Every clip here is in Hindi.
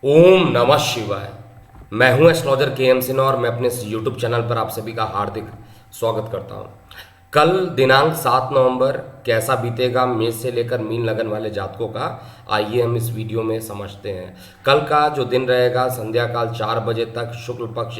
ओम नमः शिवाय। मैं हूं एस्ट्रोलॉजर के एम सिन्हा और मैं अपने इस यूट्यूब चैनल पर आप सभी का हार्दिक स्वागत करता हूं। कल दिनांक 7 नवंबर कैसा बीतेगा मेष से लेकर मीन लगन वाले जातकों का, आइए हम इस वीडियो में समझते हैं। कल का जो दिन रहेगा संध्या काल 4 बजे तक शुक्ल पक्ष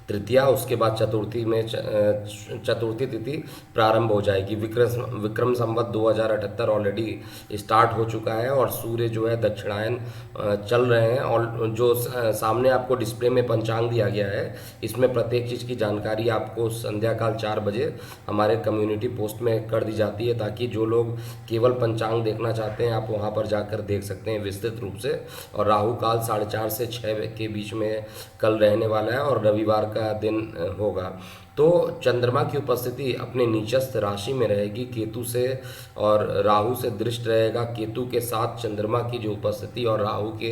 तृतीया, उसके बाद चतुर्थी में चतुर्थी तिथि प्रारंभ हो जाएगी। विक्रम संवत 2078 ऑलरेडी स्टार्ट हो चुका है और सूर्य जो है दक्षिणायन चल रहे हैं। और जो सामने आपको डिस्प्ले में पंचांग दिया गया है, इसमें प्रत्येक चीज़ की जानकारी आपको संध्या काल 4 बजे हमारे कम्युनिटी पोस्ट में कर दी जाती है, ताकि जो लोग केवल पंचांग देखना चाहते हैं आप वहां पर जाकर देख सकते हैं विस्तृत रूप से। और राहु काल 4:30 से 6 के बीच में कल रहने वाला है और रविवार का दिन होगा। तो चंद्रमा की उपस्थिति अपने नीचस्थ राशि में रहेगी केतु से, और राहु से दृष्ट रहेगा। केतु के साथ चंद्रमा की जो उपस्थिति और राहु के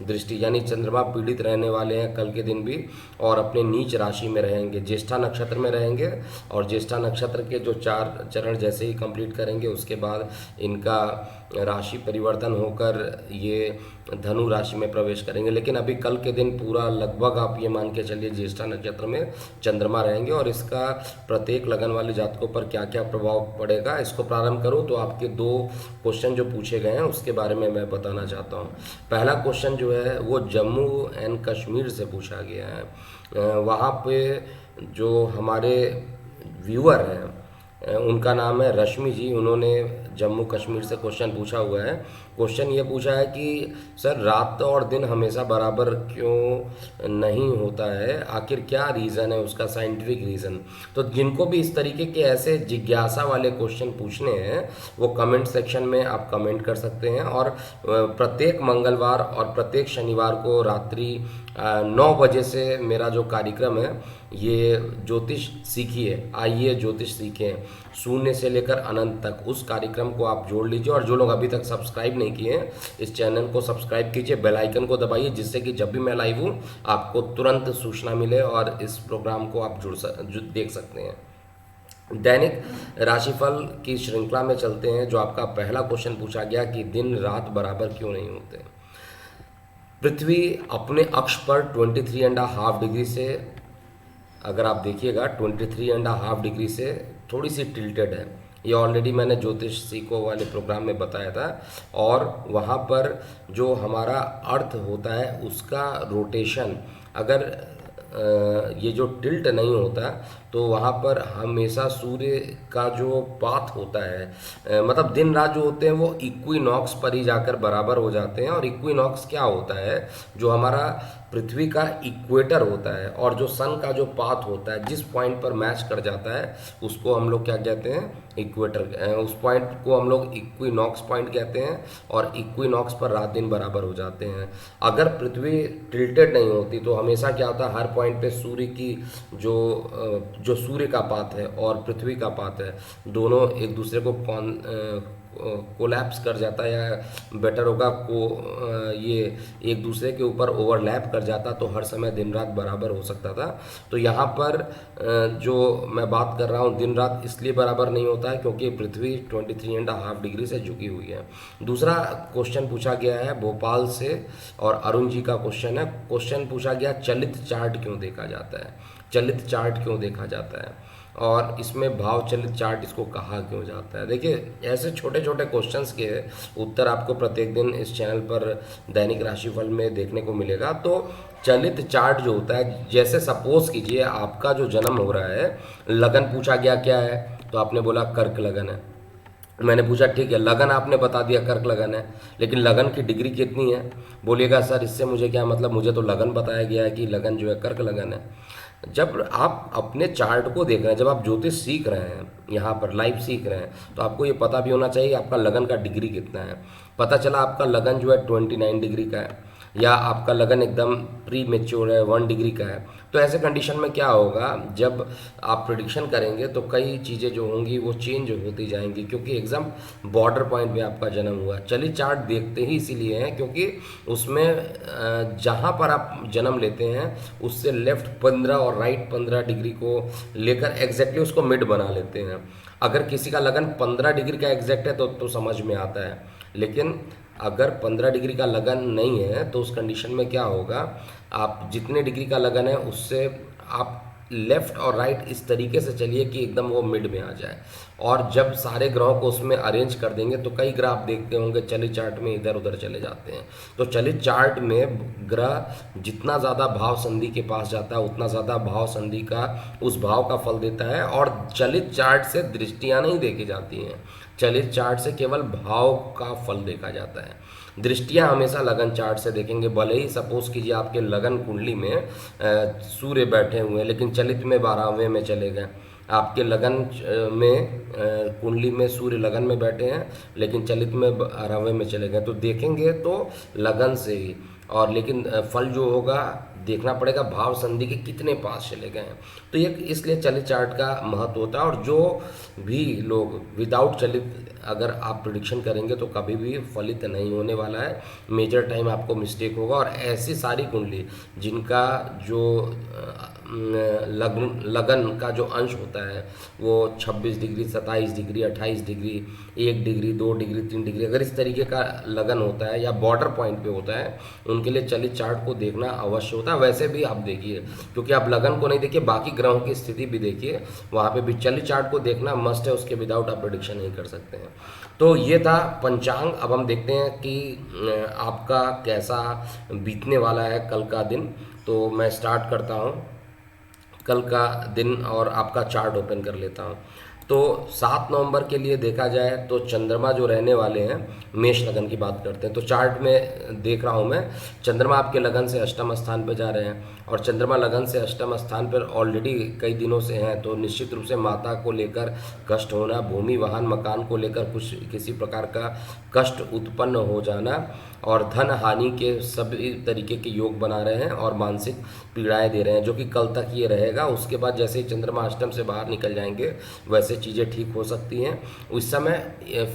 दृष्टि, यानी चंद्रमा पीड़ित रहने वाले हैं कल के दिन भी, और अपने नीच राशि में रहेंगे, ज्येष्ठा नक्षत्र में रहेंगे। और ज्येष्ठा नक्षत्र के जो 4 चरण जैसे ही कंप्लीट करेंगे उसके बाद इनका राशि परिवर्तन होकर ये धनु राशि में प्रवेश करेंगे। लेकिन अभी कल के दिन पूरा लगभग आप ये मान के चलिए ज्येष्ठा नक्षत्र में चंद्रमा रहेंगे, और इसका प्रत्येक लगन वाले जातकों पर क्या क्या प्रभाव पड़ेगा, इसको प्रारंभ करूं तो आपके 2 क्वेश्चन जो पूछे गए हैं उसके बारे में मैं बताना चाहता हूं। पहला क्वेश्चन जो है वो जम्मू एंड कश्मीर से पूछा गया है। वहाँ पे जो हमारे व्यूअर हैं उनका नाम है रश्मि जी, उन्होंने जम्मू कश्मीर से क्वेश्चन पूछा हुआ है। क्वेश्चन ये पूछा है कि सर रात और दिन हमेशा बराबर क्यों नहीं होता है, आखिर क्या रीज़न है उसका, साइंटिफिक रीज़न। तो जिनको भी इस तरीके के ऐसे जिज्ञासा वाले क्वेश्चन पूछने हैं वो कमेंट सेक्शन में आप कमेंट कर सकते हैं। और प्रत्येक मंगलवार और प्रत्येक शनिवार को रात्रि 9 बजे से मेरा जो कार्यक्रम है ये ज्योतिष सीखिए, आइए ज्योतिष सीखें शून्य से लेकर अनंत तक, उस कार्यक्रम को आप जोड़ लीजिए। और जो लोग अभी तक सब्सक्राइब नहीं किए हैं इस चैनल को सब्सक्राइब कीजिए, बेल आइकन को दबाइए, जिससे कि जब भी मैं लाइव हूँ आपको तुरंत सूचना मिले और इस प्रोग्राम को आप देख सकते हैं। दैनिक राशिफल की श्रृंखला में चलते हैं। जो आपका पहला क्वेश्चन पूछा गया कि दिन रात बराबर क्यों नहीं होते। पृथ्वी अपने अक्ष पर 23.5 डिग्री से, अगर आप देखिएगा 23.5 डिग्री से थोड़ी सी टिल्टेड है। ये ऑलरेडी मैंने ज्योतिष सीखो वाले प्रोग्राम में बताया था। और वहाँ पर जो हमारा अर्थ होता है उसका रोटेशन, अगर ये जो टिल्ट नहीं होता तो वहाँ पर हमेशा सूर्य का जो पाथ होता है, मतलब दिन रात जो होते हैं वो इक्विनॉक्स पर ही जाकर बराबर हो जाते हैं। और इक्विनॉक्स क्या होता है, जो हमारा पृथ्वी का इक्वेटर होता है और जो सन का जो पाथ होता है, जिस पॉइंट पर मैच कर जाता है उसको हम लोग क्या कहते हैं, इक्वेटर। उस पॉइंट को हम लोग इक्विनॉक्स पॉइंट कहते हैं। और इक्विनॉक्स पर रात दिन बराबर हो जाते हैं। अगर पृथ्वी टिल्टेड नहीं होती तो हमेशा क्या होता है, हर पॉइंट पे सूर्य की जो सूर्य का पाथ है और पृथ्वी का पाथ है, दोनों एक दूसरे को कोलैप्स कर जाता है, या बेटर होगा ये एक दूसरे के ऊपर ओवरलैप कर जाता, तो हर समय दिन रात बराबर हो सकता था। तो यहाँ पर जो मैं बात कर रहा हूँ दिन रात इसलिए बराबर नहीं होता है क्योंकि पृथ्वी 23.5 डिग्री से झुकी हुई है। दूसरा क्वेश्चन पूछा गया है भोपाल से, और अरुण जी का क्वेश्चन है। क्वेश्चन पूछा गया चलित चार्ट क्यों देखा जाता है, चलित चार्ट क्यों देखा जाता है, और इसमें भाव चलित चार्ट इसको कहा क्यों जाता है। देखिए ऐसे छोटे छोटे क्वेश्चंस के उत्तर आपको प्रत्येक दिन इस चैनल पर दैनिक राशिफल में देखने को मिलेगा। तो चलित चार्ट जो होता है, जैसे सपोज कीजिए आपका जो जन्म हो रहा है, लगन पूछा गया क्या है, तो आपने बोला कर्क लगन है। मैंने पूछा ठीक है, लगन आपने बता दिया कर्क लगन है, लेकिन लगन की डिग्री कितनी है। बोलिएगा सर इससे मुझे क्या मतलब, मुझे तो लगन बताया गया है कि लगन जो है कर्क लगन है। जब आप अपने चार्ट को देख रहे हैं, जब आप ज्योतिष सीख रहे हैं यहाँ पर लाइव सीख रहे हैं, तो आपको ये पता भी होना चाहिए आपका लगन का डिग्री कितना है। पता चला आपका लगन जो है 29 डिग्री का है, या आपका लगन एकदम प्री मेच्योर है 1 डिग्री का है, तो ऐसे कंडीशन में क्या होगा, जब आप प्रिडिक्शन करेंगे तो कई चीज़ें जो होंगी वो चेंज होती जाएंगी, क्योंकि एग्जाम बॉर्डर पॉइंट पे आपका जन्म हुआ। चलिए चार्ट देखते ही इसीलिए हैं क्योंकि उसमें जहाँ पर आप जन्म लेते हैं उससे लेफ्ट 15 और राइट 15 डिग्री को लेकर एग्जैक्टली उसको मिड बना लेते हैं। अगर किसी का लगन 15 डिग्री का एग्जैक्ट है तो समझ में आता है, लेकिन अगर 15 डिग्री का लगन नहीं है तो उस कंडीशन में क्या होगा, आप जितने डिग्री का लगन है उससे आप लेफ्ट और राइट इस तरीके से चलिए कि एकदम वो मिड में आ जाए। और जब सारे ग्रहों को उसमें अरेंज कर देंगे तो कई ग्रह आप देखते होंगे चलित चार्ट में इधर उधर चले जाते हैं। तो चलित चार्ट में ग्रह जितना ज़्यादा भाव संधि के पास जाता है उतना ज़्यादा भाव संधि का उस भाव का फल देता है। और चलित चार्ट से दृष्टियाँ नहीं देखी जाती हैं, चलित चार्ट से केवल भाव का फल देखा जाता है। दृष्टियां हमेशा लगन चार्ट से देखेंगे। भले ही सपोज कीजिए आपके लगन कुंडली में सूर्य बैठे हुए हैं लेकिन चलित में 12वें में चले गए, आपके लगन में कुंडली में सूर्य लगन में बैठे हैं लेकिन चलित में 12वें में चले गए, तो देखेंगे तो लगन से ही। और लेकिन फल जो होगा देखना पड़ेगा भाव संधि के कितने पास चले गए हैं। तो ये इसलिए चलित चार्ट का महत्व होता है। और जो भी लोग विदाउट चलित अगर आप प्रिडिक्शन करेंगे तो कभी भी फलित नहीं होने वाला है, मेजर टाइम आपको मिस्टेक होगा। और ऐसी सारी कुंडली जिनका जो लगन का जो अंश होता है वो 26 degree, 27 degree, 28 degree, 1 degree, 2 degree, 3 degree, अगर इस तरीके का लगन होता है या बॉर्डर पॉइंट पे होता है, उनके लिए चलित चार्ट को देखना अवश्य होता है। वैसे भी आप देखिए, क्योंकि आप लगन को नहीं देखिए, बाकी ग्रहों की स्थिति भी देखिए, वहाँ पे भी चलित चार्ट को देखना मस्ट है, उसके विदाउट आप प्रेडिक्शन नहीं कर सकते हैं। तो ये था पंचांग। अब हम देखते हैं कि आपका कैसा बीतने वाला है कल का दिन। तो मैं स्टार्ट करता हूँ कल का दिन और आपका चार्ट ओपन कर लेता हूँ। तो 7 नवंबर के लिए देखा जाए तो चंद्रमा जो रहने वाले हैं, मेष लगन की बात करते हैं। तो चार्ट में देख रहा हूँ मैं, चंद्रमा आपके लगन से अष्टम स्थान पर जा रहे हैं और चंद्रमा लगन से अष्टम स्थान पर ऑलरेडी कई दिनों से हैं। तो निश्चित रूप से माता को लेकर कष्ट होना, भूमि वाहन मकान को लेकर कुछ किसी प्रकार का कष्ट उत्पन्न हो जाना और धन हानि के सभी तरीके के योग बना रहे हैं और मानसिक पीड़ाएं दे रहे हैं, जो कि कल तक ये रहेगा। उसके बाद जैसे ही चंद्रमा अष्टम से बाहर निकल जाएंगे वैसे चीज़ें ठीक हो सकती हैं। उस समय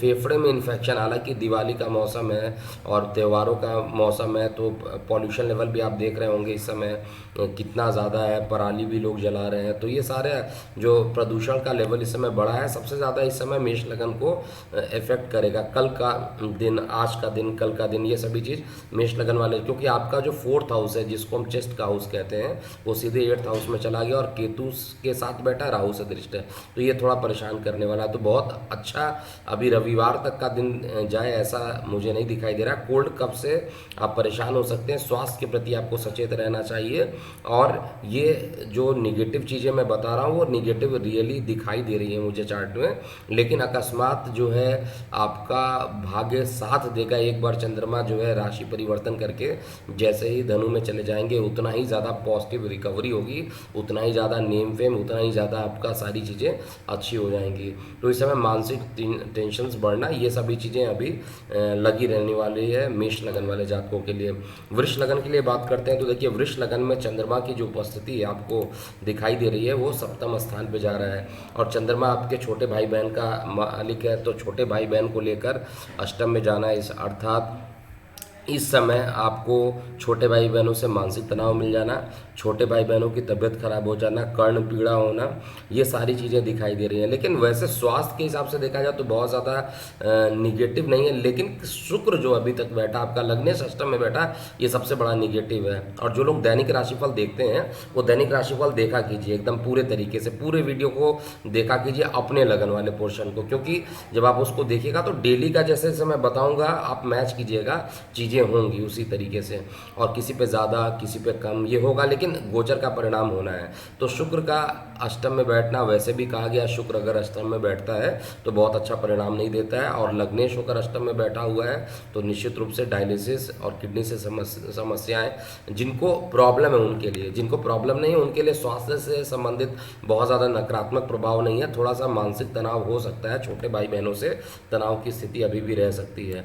फेफड़े में इन्फेक्शन, हालांकि दिवाली का मौसम है और त्योहारों का मौसम है, तो पॉल्यूशन लेवल भी आप देख रहे होंगे इस समय कितना ज़्यादा है, पराली भी लोग जला रहे हैं। तो ये सारे जो प्रदूषण का लेवल इस समय बढ़ा है, सबसे ज़्यादा इस समय मेष लगन को इफेक्ट करेगा। कल का दिन, आज का दिन, कल का दिन, ये सभी चीज़ मेष लगन वाले, क्योंकि आपका जो 4th हाउस है जिसको हम चेस्ट का हाउस कहते हैं वो सीधे 8th हाउस में चला गया और केतु के साथ बैठा, राहु से दृष्ट है, तो ये थोड़ा परेशान करने वाला है। तो बहुत अच्छा अभी रविवार तक का दिन जाए ऐसा मुझे नहीं दिखाई दे रहा। कोल्ड कफ से आप परेशान हो सकते हैं, स्वास्थ्य के प्रति आपको सचेत रहना चाहिए। और ये जो निगेटिव चीज़ें मैं बता रहा हूँ वो निगेटिव रियली दिखाई दे रही है मुझे चार्ट में, लेकिन अकस्मात जो है आपका भाग्य साथ देगा। एक बार चंद्रमा जो है राशि परिवर्तन करके जैसे ही धनु में चले जाएंगे उतना ही ज़्यादा पॉजिटिव रिकवरी होगी, उतना ही ज़्यादा नेम फेम, उतना ही ज़्यादा आपका सारी चीज़ें अच्छी हो जाएंगी। तो इस समय मानसिक टेंशन्स बढ़ना, ये सभी चीज़ें अभी लगी रहने वाली है मेष लगन वाले जातकों के लिए। वृष लगन के लिए बात करते हैं तो देखिए, वृष लगन में चंद्रमा की जो उपस्थिति आपको दिखाई दे रही है वो सप्तम स्थान पे जा रहा है और चंद्रमा आपके छोटे भाई बहन का मालिक है, तो छोटे भाई बहन को लेकर अष्टम में जाना है। अर्थात इस समय आपको छोटे भाई बहनों से मानसिक तनाव मिल जाना, छोटे भाई बहनों की तबीयत खराब हो जाना, कर्ण पीड़ा होना, ये सारी चीज़ें दिखाई दे रही हैं। लेकिन वैसे स्वास्थ्य के हिसाब से देखा जाए तो बहुत ज़्यादा निगेटिव नहीं है, लेकिन शुक्र जो अभी तक बैठा आपका लग्नेश अष्टम में बैठा, ये सबसे बड़ा निगेटिव है। और जो लोग दैनिक राशिफल देखते हैं वो दैनिक राशिफल देखा कीजिए एकदम पूरे तरीके से, पूरे वीडियो को देखा कीजिए अपने लगन वाले पोर्शन को, क्योंकि जब आप उसको देखिएगा तो डेली का जैसे जैसे मैं बताऊँगा आप मैच कीजिएगा, चीज़ें होंगी उसी तरीके से, और किसी पे ज़्यादा किसी पे कम ये होगा, लेकिन गोचर का परिणाम होना है। तो शुक्र का अष्टम में बैठना, वैसे भी कहा गया शुक्र अगर अष्टम में बैठता है तो बहुत अच्छा परिणाम नहीं देता है, और लग्नेश होकर अष्टम में बैठा हुआ है तो निश्चित रूप से डायलिसिस और किडनी से समस्याएं, जिनको प्रॉब्लम है उनके लिए, जिनको प्रॉब्लम नहीं है उनके लिए स्वास्थ्य से संबंधित बहुत ज़्यादा नकारात्मक प्रभाव नहीं है, थोड़ा सा मानसिक तनाव हो सकता है, छोटे भाई बहनों से तनाव की स्थिति अभी भी रह सकती है।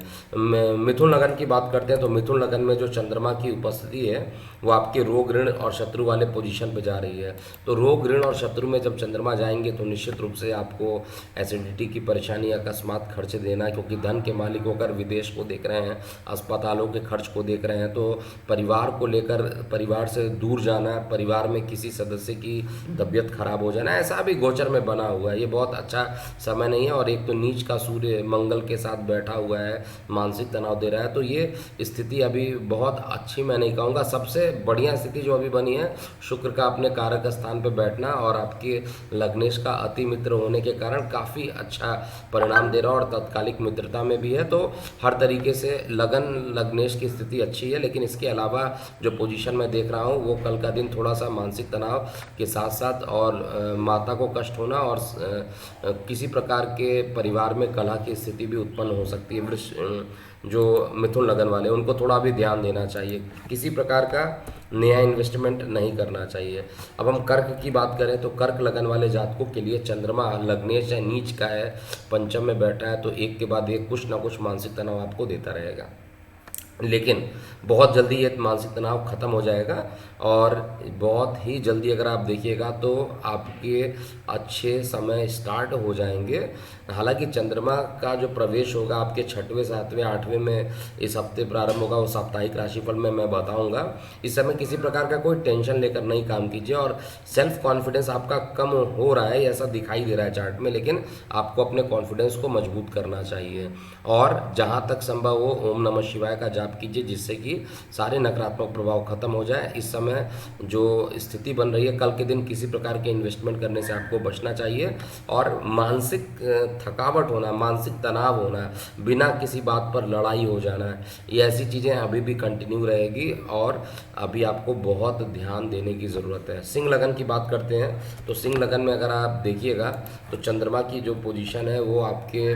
मिथुन लगन की बात करते हैं तो मिथुन लगन में जो चंद्रमा की उपस्थिति है वो आपके रोग ऋण और शत्रु वाले पोजीशन पे जा रही है। तो रोग ऋण और शत्रु में जब चंद्रमा जाएंगे तो निश्चित रूप से आपको एसिडिटी की परेशानी, अकस्मात खर्च देना, क्योंकि धन के मालिक होकर विदेश को देख रहे हैं, अस्पतालों के खर्च को देख रहे हैं, तो परिवार को लेकर परिवार से दूर जाना, परिवार में किसी सदस्य की तबीयत खराब हो जाना, ऐसा भी गोचर में बना हुआ है। ये बहुत अच्छा समय नहीं है। और एक तो नीच का सूर्य मंगल के साथ बैठा हुआ है, मानसिक तनाव दे रहा है। तो ये स्थिति अभी बहुत अच्छी मैं नहीं कहूँगा। सबसे बढ़िया स्थिति जो अभी बनी है, शुक्र का अपने कारक स्थान पर बैठना और आपके लग्नेश का अति मित्र होने के कारण काफ़ी अच्छा परिणाम दे रहा है और तत्कालिक मित्रता में भी है। तो हर तरीके से लग्नेश की स्थिति अच्छी है। लेकिन इसके अलावा जो पोजीशन मैं देख रहा हूँ वो कल का दिन थोड़ा सा मानसिक तनाव के साथ साथ और माता को कष्ट होना और किसी प्रकार के परिवार में कलह की स्थिति भी उत्पन्न हो सकती है। जो मिथुन लगन वाले उनको थोड़ा भी ध्यान देना चाहिए, किसी प्रकार का नया इन्वेस्टमेंट नहीं करना चाहिए। अब हम कर्क की बात करें तो कर्क लगन वाले जातकों के लिए चंद्रमा लग्नेश या नीच का है, पंचम में बैठा है, तो एक के बाद एक कुछ ना कुछ मानसिक तनाव आपको देता रहेगा। लेकिन बहुत जल्दी ये मानसिक तनाव खत्म हो जाएगा और बहुत ही जल्दी अगर आप देखिएगा तो आपके अच्छे समय स्टार्ट हो जाएंगे। हालांकि चंद्रमा का जो प्रवेश होगा आपके 6वें 7वें 8वें में इस हफ्ते प्रारंभ होगा, वो साप्ताहिक राशिफल में मैं बताऊंगा। इस समय किसी प्रकार का कोई टेंशन लेकर नहीं काम कीजिए और सेल्फ कॉन्फिडेंस आपका कम हो रहा है, ऐसा दिखाई दे रहा है चार्ट में। लेकिन आपको अपने कॉन्फिडेंस को मजबूत करना चाहिए और जहाँ तक संभव हो ओम नमः शिवाय का जाप कीजिए, जिससे कि सारे नकारात्मक प्रभाव खत्म हो जाए। इस समय जो स्थिति बन रही है, कल के दिन किसी प्रकार के इन्वेस्टमेंट करने से आपको बचना चाहिए और मानसिक थकावट होना, मानसिक तनाव होना, बिना किसी बात पर लड़ाई हो जाना, ये ऐसी चीज़ें अभी भी कंटिन्यू रहेगी और अभी आपको बहुत ध्यान देने की ज़रूरत है। सिंह लगन की बात करते हैं तो सिंह लगन में अगर आप देखिएगा तो चंद्रमा की जो पोजीशन है वो आपके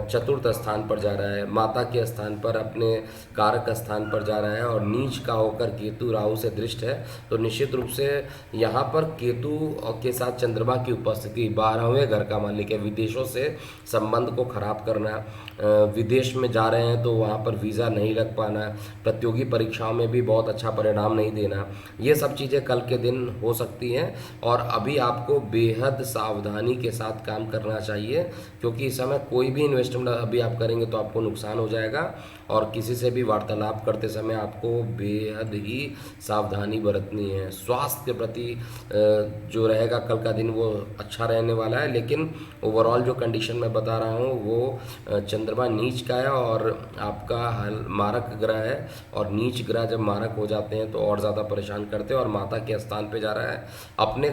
चतुर्थ स्थान पर जा रहा है, माता के स्थान पर, अपने कारक स्थान पर जा रहा है और नीच का होकर केतु राहु से दृष्ट है। तो निश्चित रूप से यहाँ पर केतु के साथ चंद्रमा की उपस्थिति 12वें घर का मालिक है, विदेशों से संबंध को खराब करना, विदेश में जा रहे हैं तो वहाँ पर वीज़ा नहीं लग पाना, प्रतियोगी परीक्षाओं में भी बहुत अच्छा परिणाम नहीं देना, ये सब चीज़ें कल के दिन हो सकती हैं। और अभी आपको बेहद सावधानी के साथ काम करना चाहिए, क्योंकि इस समय कोई भी इन्वेस्टमेंट अभी आप करेंगे तो आपको नुकसान हो जाएगा और किसी से भी वार्तालाप करते समय आपको बेहद ही सावधानी बरतनी है। स्वास्थ्य के प्रति जो रहेगा कल का दिन वो अच्छा रहने वाला है। लेकिन ओवरऑल जो कंडीशन मैं बता रहा हूँ वो चंद्रमा नीच का है और आपका मारक ग्रह है और नीच ग्रह जब मारक हो जाते हैं तो और ज़्यादा परेशान करते हैं और माता के स्थान पे जा रहा है, अपने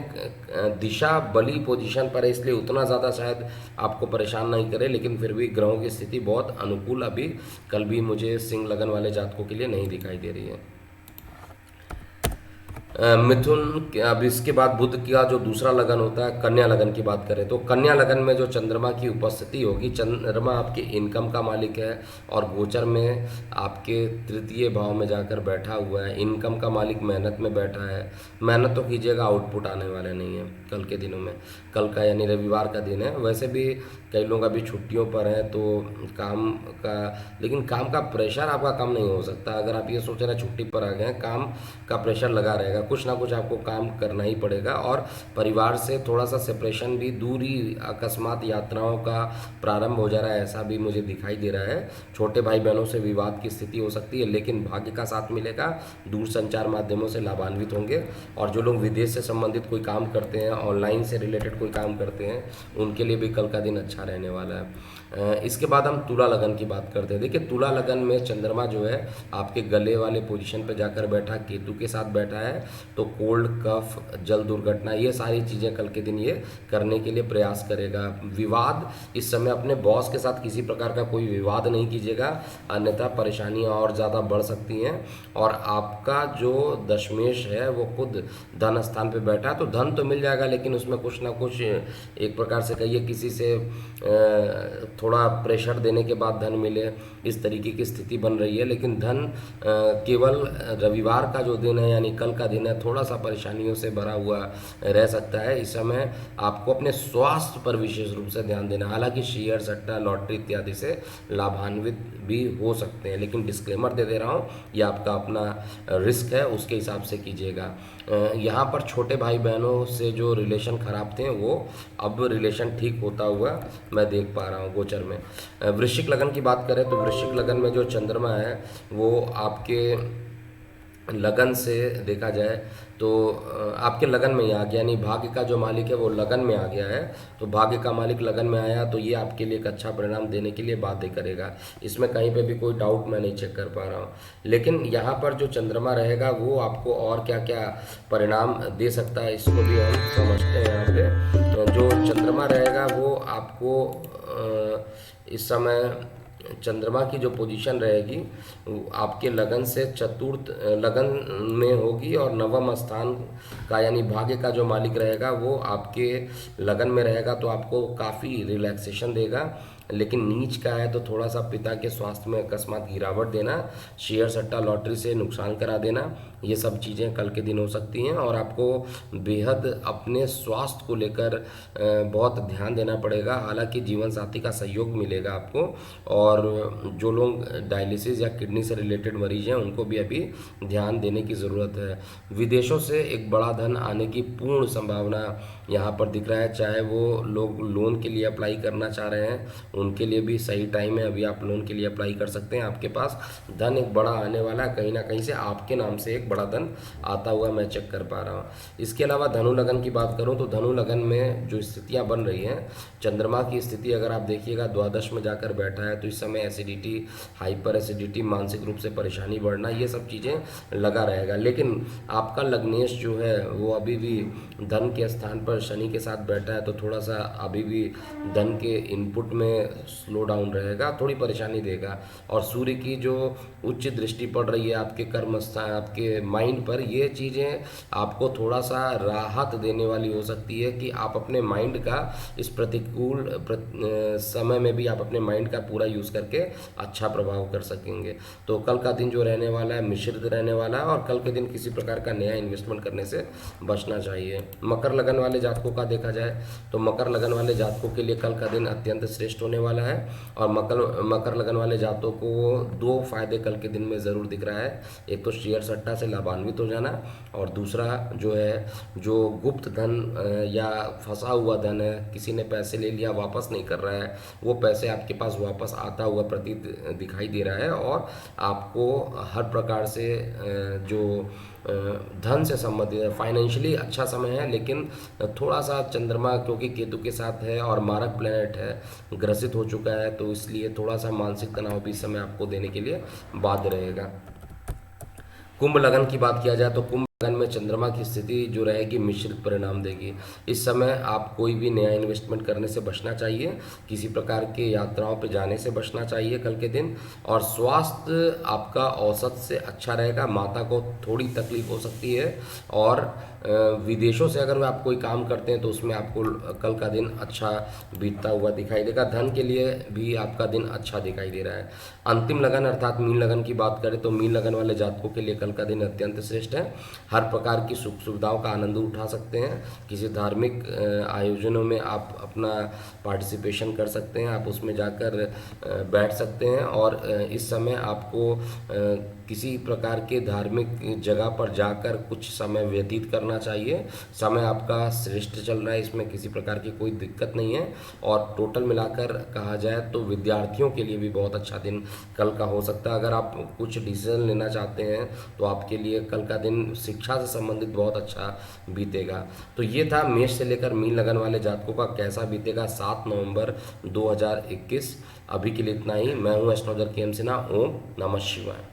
दिशा बली पोजीशन पर है, इसलिए उतना ज़्यादा शायद आपको परेशान नहीं करे। लेकिन फिर भी ग्रहों की स्थिति बहुत अनुकूल अभी कल भी मुझे सिंह लगन वाले जातकों के लिए नहीं दिखाई दे रही है। मिथुन, अब इसके बाद बुध का जो दूसरा लगन होता है कन्या लगन की बात करें तो कन्या लगन में जो चंद्रमा की उपस्थिति होगी, चंद्रमा आपके इनकम का मालिक है और गोचर में आपके तृतीय भाव में जाकर बैठा हुआ है। इनकम का मालिक मेहनत में बैठा है, मेहनत तो कीजिएगा, आउटपुट आने वाले नहीं है कल के दिनों में। कल का यानी रविवार का दिन है, वैसे भी कई लोग अभी छुट्टियों पर हैं तो काम का, लेकिन काम का प्रेशर आपका कम नहीं हो सकता। अगर आप ये सोच रहे हैं छुट्टी पर आ गए हैं, काम का प्रेशर लगा रहेगा, कुछ ना कुछ आपको काम करना ही पड़ेगा। और परिवार से थोड़ा सा सेपरेशन भी, दूरी, अकस्मात यात्राओं का प्रारंभ हो जा रहा है, ऐसा भी मुझे दिखाई दे रहा है। छोटे भाई बहनों से विवाद की स्थिति हो सकती है, लेकिन भाग्य का साथ मिलेगा, दूर संचार माध्यमों से लाभान्वित होंगे। और जो लोग विदेश से संबंधित कोई काम करते हैं, ऑनलाइन से रिलेटेड कोई काम करते हैं, उनके लिए भी कल का दिन अच्छा रहने वाला है। इसके बाद हम तुला लगन की बात करते हैं। देखिए तुला लगन में चंद्रमा जो है आपके गले वाले पोजीशन पे जाकर बैठा, केतु के साथ बैठा है, तो कोल्ड, कफ, जल दुर्घटना, ये सारी चीज़ें कल के दिन ये करने के लिए प्रयास करेगा। विवाद, इस समय अपने बॉस के साथ किसी प्रकार का कोई विवाद नहीं कीजिएगा, अन्यथा परेशानियाँ और ज़्यादा बढ़ सकती हैं। और आपका जो दशमेश है वो खुद धन स्थान पे बैठा है, तो धन तो मिल जाएगा, लेकिन उसमें कुछ ना कुछ एक प्रकार से कहिए किसी से थोड़ा प्रेशर देने के बाद धन मिले, इस तरीके की स्थिति बन रही है। लेकिन धन केवल रविवार का जो दिन है यानी कल का दिन है, थोड़ा सा परेशानियों से भरा हुआ रह सकता है। इस समय आपको अपने स्वास्थ्य पर विशेष रूप से ध्यान देना। हालांकि शेयर, सट्टा, लॉटरी इत्यादि से लाभान्वित भी हो सकते हैं, लेकिन डिस्क्लेमर दे दे रहा हूँ, ये आपका अपना रिस्क है, उसके हिसाब से कीजिएगा। यहाँ पर छोटे भाई बहनों से जो रिलेशन खराब थे वो अब रिलेशन ठीक होता हुआ मैं देख पा रहा हूँ गोचर में। वृश्चिक लगन की बात करें तो वृश्चिक लगन में जो चंद्रमा है वो आपके लगन से देखा जाए तो आपके लगन में ही आ गया, यानी भाग्य का जो मालिक है वो लगन में आ गया है। तो भाग्य का मालिक लगन में आया तो ये आपके लिए एक अच्छा परिणाम देने के लिए बाध्य करेगा। इसमें कहीं पे भी कोई डाउट मैं नहीं चेक कर पा रहा हूँ। लेकिन यहाँ पर जो चंद्रमा रहेगा वो आपको और क्या क्या परिणाम दे सकता है, इसको भी हम समझते हैं। यहाँ पे जो चंद्रमा रहेगा वो आपको इस समय चंद्रमा की जो पोजीशन रहेगी वो आपके लगन से चतुर्थ लगन में होगी, और नवम स्थान का यानी भाग्य का जो मालिक रहेगा वो आपके लगन में रहेगा, तो आपको काफ़ी रिलैक्सेशन देगा। लेकिन नीच का है तो थोड़ा सा पिता के स्वास्थ्य में अकस्मात गिरावट देना, शेयर सट्टा लॉटरी से नुकसान करा देना, ये सब चीज़ें कल के दिन हो सकती हैं। और आपको बेहद अपने स्वास्थ्य को लेकर बहुत ध्यान देना पड़ेगा। हालांकि जीवन साथी का सहयोग मिलेगा आपको, और जो लोग डायलिसिस या किडनी से रिलेटेड मरीज हैं उनको भी अभी ध्यान देने की ज़रूरत है। विदेशों से एक बड़ा धन आने की पूर्ण संभावना यहाँ पर दिख रहा है। चाहे वो लोग लोन के लिए अप्लाई करना चाह रहे हैं उनके लिए भी सही टाइम है, अभी आप लोन के लिए अप्लाई कर सकते हैं। आपके पास धन एक बड़ा आने वाला है, कहीं ना कहीं से आपके नाम से एक बड़ा धन आता हुआ मैं चेक कर पा रहा हूँ। इसके अलावा धनु लगन की बात करूँ तो धनु लगन में जो स्थितियाँ बन रही हैं, चंद्रमा की स्थिति अगर आप देखिएगा द्वादश में जाकर बैठा है, तो इस समय एसिडिटी, हाइपर एसिडिटी, मानसिक रूप से परेशानी बढ़ना, ये सब चीज़ें लगा रहेगा। लेकिन आपका लग्नेश जो है वो अभी भी धन के स्थान पर शनि के साथ बैठा है, तो थोड़ा सा अभी भी धन के इनपुट में स्लो डाउन रहेगा, थोड़ी परेशानी देगा। और सूर्य की जो उच्च दृष्टि पड़ रही है आपके कर्म स्थान, आपके माइंड पर, ये चीज़ें आपको थोड़ा सा राहत देने वाली हो सकती है कि आप अपने माइंड का इस प्रतिकूल समय में भी आप अपने माइंड का पूरा यूज़ करके अच्छा प्रभाव कर सकेंगे। तो कल का दिन जो रहने वाला है मिश्रित रहने वाला है, और कल के दिन किसी प्रकार का नया इन्वेस्टमेंट करने से बचना चाहिए। मकर लगन वाले जातकों का देखा जाए तो मकर लगन वाले जातकों के लिए कल का दिन अत्यंत श्रेष्ठ होने वाला है। और मकर लगन वाले जातकों को दो फायदे कल के दिन में ज़रूर दिख रहा है। एक तो शेयर सट्टा से लाभान्वित हो जाना, और दूसरा जो है जो गुप्त धन या फंसा हुआ धन है, किसी ने पैसे ले लिया वापस नहीं कर रहा है, वो पैसे आपके पास वापस आता हुआ प्रतीत दिखाई दे रहा है। और आपको हर प्रकार से जो धन से संबंधित है, फाइनेंशियली अच्छा समय है। लेकिन थोड़ा सा चंद्रमा क्योंकि केतु के साथ है और मारक प्लेनेट है, ग्रसित हो चुका है, तो इसलिए थोड़ा सा मानसिक तनाव भी इस समय आपको देने के लिए बाध्य रहेगा। कुंभ लगन की बात किया जाए तो कुंभ लगन में चंद्रमा की स्थिति जो रहेगी मिश्रित परिणाम देगी। इस समय आप कोई भी नया इन्वेस्टमेंट करने से बचना चाहिए, किसी प्रकार के यात्राओं पर जाने से बचना चाहिए कल के दिन। और स्वास्थ्य आपका औसत से अच्छा रहेगा, माता को थोड़ी तकलीफ हो सकती है। और विदेशों से अगर आप कोई काम करते हैं तो उसमें आपको कल का दिन अच्छा बीतता हुआ दिखाई देगा। धन के लिए भी आपका दिन अच्छा दिखाई दे रहा है। अंतिम लगन अर्थात मीन लगन की बात करें तो मीन लगन वाले जातकों के लिए कल का दिन अत्यंत श्रेष्ठ है। हर प्रकार की सुख सुविधाओं का आनंद उठा सकते हैं। किसी धार्मिक आयोजनों में आप अपना पार्टिसिपेशन कर सकते हैं, आप उसमें जाकर बैठ सकते हैं। और इस समय आपको किसी प्रकार के धार्मिक जगह पर जाकर कुछ समय व्यतीत करना चाहिए। समय आपका श्रेष्ठ चल रहा है, इसमें किसी प्रकार की कोई दिक्कत नहीं है। और टोटल मिलाकर कहा जाए तो विद्यार्थियों के लिए भी बहुत अच्छा दिन कल का हो सकता है। अगर आप कुछ डिसीजन लेना चाहते हैं तो आपके लिए कल का दिन शिक्षा से संबंधित बहुत अच्छा बीतेगा। तो ये था मेष से लेकर मीन लगन वाले जातकों का कैसा बीतेगा 7 नवंबर 2021। अभी के लिए इतना ही। मैं हूँ एस्ट्रोलॉजर के एम सिन्हा। ओम नमः शिवाय।